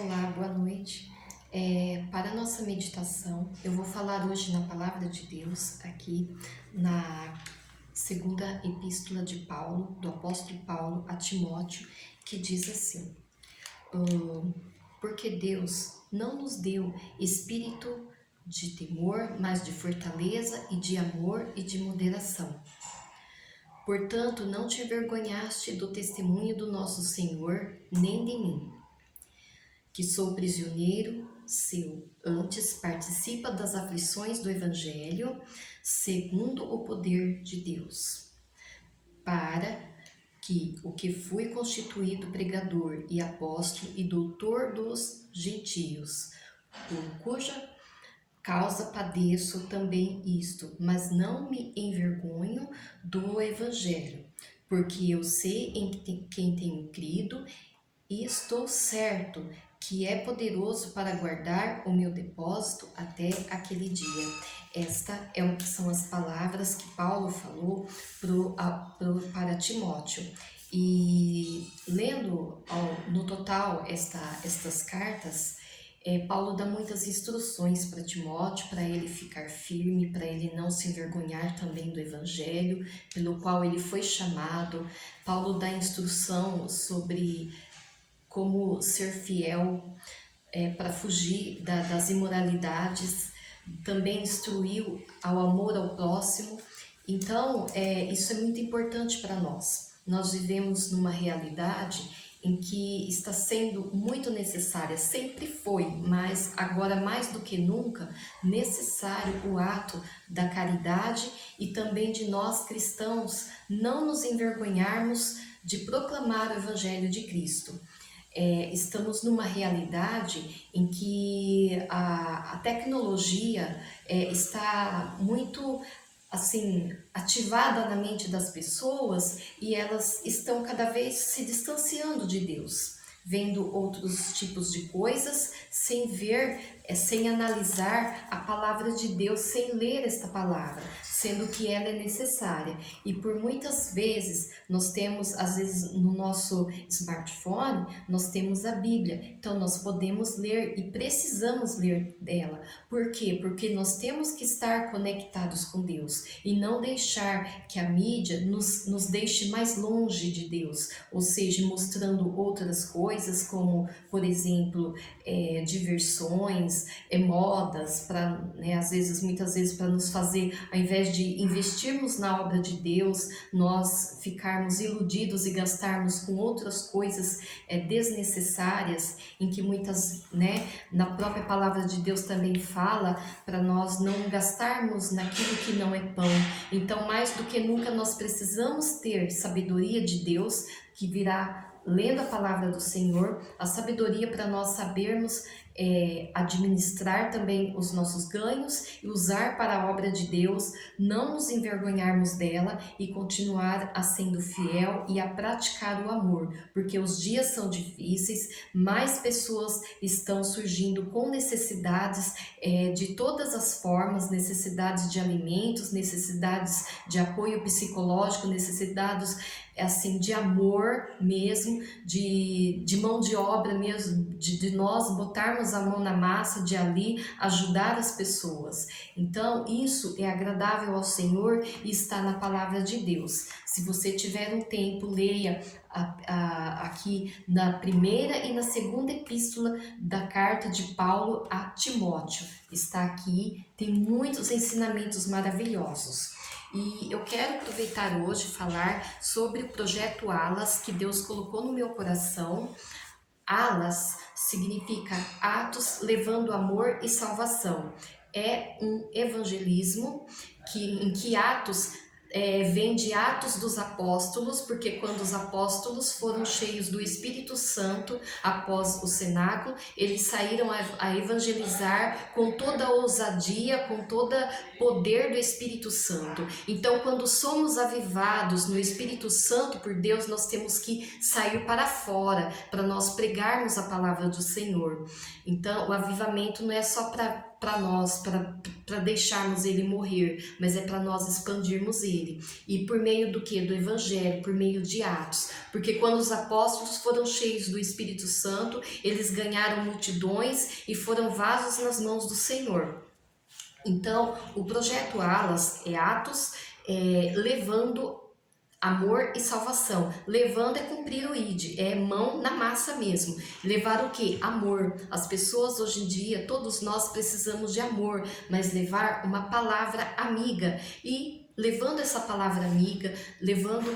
Olá, boa noite. Para a nossa meditação, eu vou falar hoje na Palavra de Deus, aqui na segunda epístola de Paulo, do apóstolo Paulo a Timóteo, que diz assim: porque Deus não nos deu espírito de temor, mas de fortaleza e de amor e de moderação. Portanto, não te envergonhaste do testemunho do nosso Senhor, nem de mim, que sou prisioneiro seu, antes participa das aflições do Evangelho, segundo o poder de Deus, para que o que fui constituído pregador e apóstolo e doutor dos gentios, por cuja causa padeço também isto, mas não me envergonho do Evangelho, porque eu sei em quem tenho crido e estou certo que é poderoso para guardar o meu depósito até aquele dia. São as palavras que Paulo falou para Timóteo. E lendo no total estas cartas, Paulo dá muitas instruções para Timóteo, para ele ficar firme, para ele não se envergonhar também do Evangelho, pelo qual ele foi chamado. Paulo dá instrução sobre como ser fiel para fugir das imoralidades, também instruiu ao amor ao próximo. Então, isso é muito importante para nós. Nós vivemos numa realidade em que está sendo muito necessária, sempre foi, mas agora mais do que nunca, necessário o ato da caridade e também de nós cristãos não nos envergonharmos de proclamar o Evangelho de Cristo. Estamos numa realidade em que a tecnologia está muito assim ativada na mente das pessoas e elas estão cada vez se distanciando de Deus, vendo outros tipos de coisas sem ver, sem analisar a palavra de Deus, sem ler esta palavra, sendo que ela é necessária. E por muitas vezes nós temos, às vezes no nosso smartphone, nós temos a Bíblia, então nós podemos ler e precisamos ler dela. Por quê? Porque nós temos que estar conectados com Deus e não deixar que a mídia nos deixe mais longe de Deus, ou seja, mostrando outras coisas como, por exemplo, diversões, modas, para, muitas vezes para nos fazer, ao invés de investirmos na obra de Deus, nós ficarmos iludidos e gastarmos com outras coisas desnecessárias, em que muitas, na própria palavra de Deus também fala para nós não gastarmos naquilo que não é pão. Então, mais do que nunca, nós precisamos ter sabedoria de Deus, que virá lendo a palavra do Senhor, a sabedoria para nós sabermos administrar também os nossos ganhos e usar para a obra de Deus, não nos envergonharmos dela e continuar a sendo fiel e a praticar o amor, porque os dias são difíceis, mais pessoas estão surgindo com necessidades de todas as formas, necessidades de alimentos, necessidades de apoio psicológico, necessidades assim de amor mesmo, de mão de obra mesmo, de nós botarmos a mão na massa, de ali ajudar as pessoas. Então isso é agradável ao Senhor e está na palavra de Deus. Se você tiver um tempo, leia aqui na primeira e na segunda epístola da carta de Paulo a Timóteo. Está aqui, tem muitos ensinamentos maravilhosos. E eu quero aproveitar hoje e falar sobre o projeto Alas, que Deus colocou no meu coração. Alas significa atos levando amor e salvação. É um evangelismo em que Atos vem de Atos dos Apóstolos, porque quando os apóstolos foram cheios do Espírito Santo após o cenáculo, eles saíram a evangelizar com toda a ousadia, com todo poder do Espírito Santo. Então, quando somos avivados no Espírito Santo por Deus, nós temos que sair para fora, para nós pregarmos a palavra do Senhor. Então, o avivamento não é só para para nós, para deixarmos ele morrer, mas é para nós expandirmos ele. E por meio do que? Do Evangelho, por meio de Atos. Porque quando os apóstolos foram cheios do Espírito Santo, eles ganharam multidões e foram vasos nas mãos do Senhor. Então, o projeto Alas é Atos, levando amor e salvação. Levando é cumprir o ID, é mão na massa mesmo. Levar o que? Amor. As pessoas hoje em dia, todos nós precisamos de amor, mas levar uma palavra amiga. E levando essa palavra amiga, levando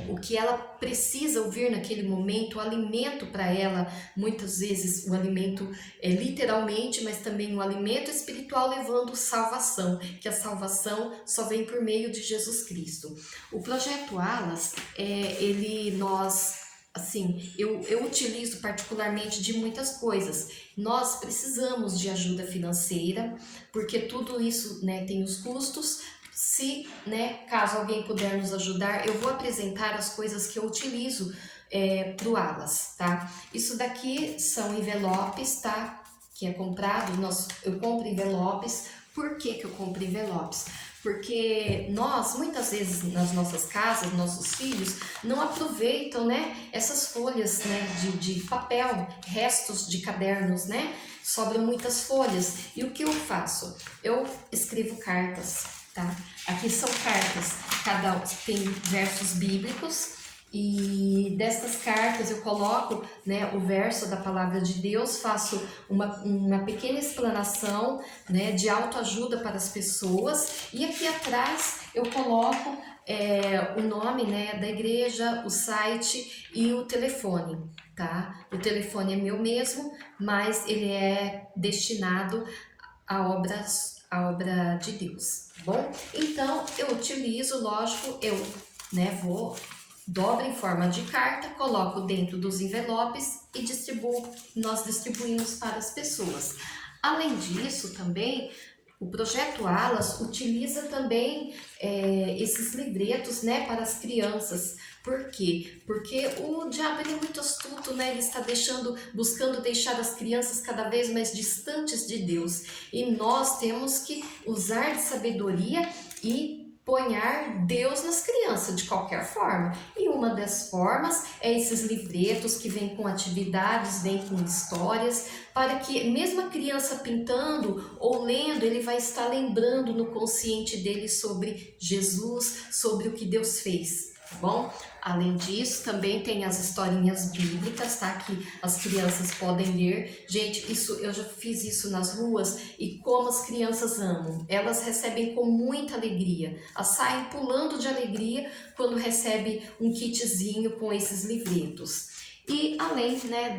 o que ela precisa ouvir naquele momento, o alimento para ela, muitas vezes o alimento literalmente, mas também o alimento espiritual, levando salvação, que a salvação só vem por meio de Jesus Cristo. O projeto Alas, eu utilizo particularmente de muitas coisas. Nós precisamos de ajuda financeira, porque tudo isso, né, tem os custos. Se, né, caso alguém puder nos ajudar, eu vou apresentar as coisas que eu utilizo para o Alas, tá? Isso daqui são envelopes, tá? Que é comprado, eu compro envelopes. Por que eu compro envelopes? Porque nós, muitas vezes, nas nossas casas, nossos filhos, não aproveitam, né, essas folhas, né, de papel, restos de cadernos, né? Sobram muitas folhas. E o que eu faço? Eu escrevo cartas, tá? Aqui são cartas, cada tem versos bíblicos. E destas cartas eu coloco, né, o verso da palavra de Deus, faço uma pequena explanação, né, de autoajuda para as pessoas, e aqui atrás eu coloco o nome, né, da igreja, o site e o telefone, tá? O telefone é meu mesmo, mas ele é destinado a obra de Deus, tá bom? Então eu utilizo, lógico, dobro em forma de carta, coloco dentro dos envelopes e nós distribuímos para as pessoas. Além disso, também, o projeto Alas utiliza também esses livretos, né, para as crianças. Por quê? Porque o diabo é muito astuto, né? Ele está buscando deixar as crianças cada vez mais distantes de Deus. E nós temos que usar de sabedoria e ponhar Deus nas crianças de qualquer forma. E uma das formas é esses livretos que vêm com atividades, vêm com histórias, para que mesmo a criança pintando ou lendo, ele vai estar lembrando no consciente dele sobre Jesus, sobre o que Deus fez, tá bom? Além disso, também tem as historinhas bíblicas, tá? Que as crianças podem ler. Gente, eu já fiz isso nas ruas e como as crianças amam. Elas recebem com muita alegria. Elas saem pulando de alegria quando recebem um kitzinho com esses livretos. E além, né,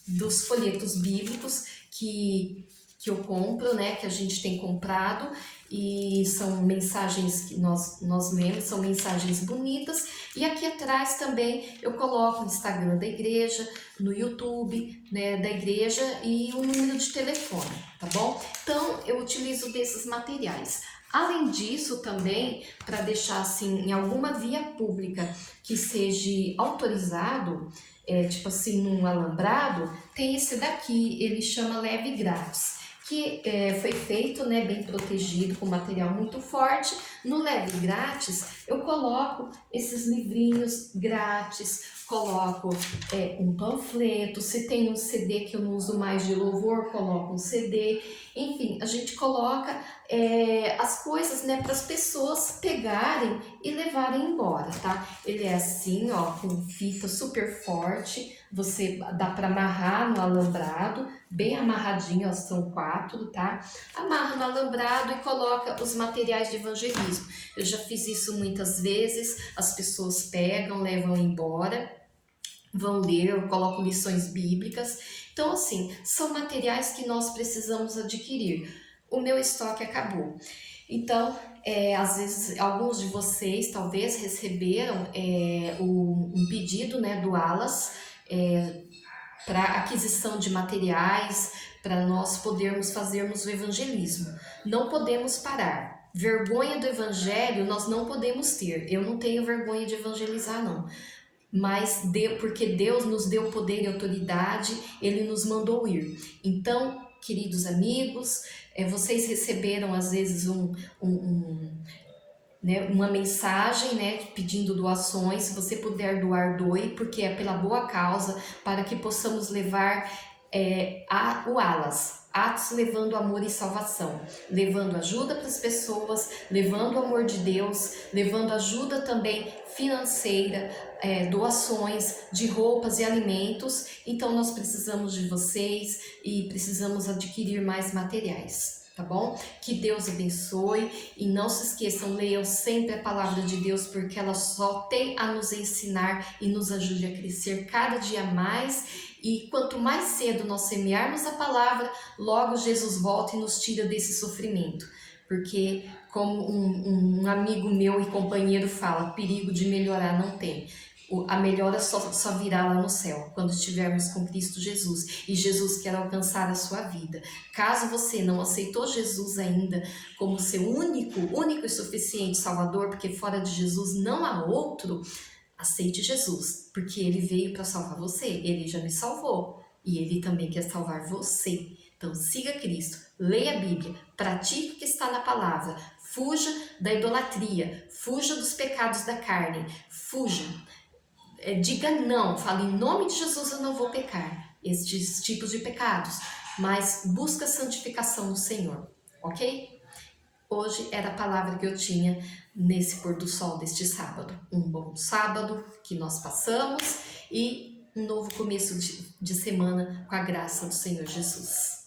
dos folhetos bíblicos que eu compro, né, que a gente tem comprado, e são mensagens que nós lemos, são mensagens bonitas. E aqui atrás também eu coloco o Instagram da igreja, no YouTube, né, da igreja, e o número de telefone, tá bom? Então eu utilizo desses materiais. Além disso, também, para deixar assim em alguma via pública que seja autorizado, tipo assim, num alambrado, tem esse daqui, ele chama Leve Grátis, que foi feito, né, bem protegido, com material muito forte. No Leve Grátis, eu coloco esses livrinhos grátis, coloco um panfleto, se tem um CD que eu não uso mais de louvor, coloco um CD. Enfim, a gente coloca as coisas, né, para as pessoas pegarem e levarem embora, tá? Ele é assim, ó, com fita super forte, você dá para amarrar no alambrado, bem amarradinho, ó, são 4, tá? Amarra no alambrado e coloca os materiais de evangelismo. Eu já fiz isso muitas vezes, as pessoas pegam, levam embora, vão ler, eu coloco lições bíblicas. Então, assim, são materiais que nós precisamos adquirir. O meu estoque acabou. Então, às vezes, alguns de vocês talvez receberam um pedido, né, do Alas, para aquisição de materiais, para nós fazermos o evangelismo. Não podemos parar. Vergonha do evangelho nós não podemos ter. Eu não tenho vergonha de evangelizar, não. Mas porque Deus nos deu poder e autoridade, Ele nos mandou ir. Então, queridos amigos, vocês receberam às vezes né, uma mensagem, né, pedindo doações. Se você puder doar, doe, porque é pela boa causa, para que possamos levar o ALAS, Atos levando amor e salvação, levando ajuda para as pessoas, levando o amor de Deus, levando ajuda também financeira, doações de roupas e alimentos. Então nós precisamos de vocês e precisamos adquirir mais materiais. Tá bom? Que Deus abençoe e não se esqueçam, leiam sempre a palavra de Deus, porque ela só tem a nos ensinar e nos ajude a crescer cada dia mais. E quanto mais cedo nós semearmos a palavra, logo Jesus volta e nos tira desse sofrimento. Porque, como um amigo meu e companheiro fala, perigo de melhorar não tem. A melhora só virá lá no céu, quando estivermos com Cristo Jesus. E Jesus quer alcançar a sua vida. Caso você não aceitou Jesus ainda como seu único e suficiente Salvador, porque fora de Jesus não há outro, aceite Jesus, porque Ele veio para salvar você. Ele já me salvou e Ele também quer salvar você. Então siga Cristo, leia a Bíblia, pratique o que está na palavra, fuja da idolatria, fuja dos pecados da carne, fuja. Diga não, fale em nome de Jesus, eu não vou pecar estes tipos de pecados, mas busca a santificação do Senhor, ok? Hoje era a palavra que eu tinha nesse pôr do sol deste sábado. Um bom sábado que nós passamos e um novo começo de semana com a graça do Senhor Jesus.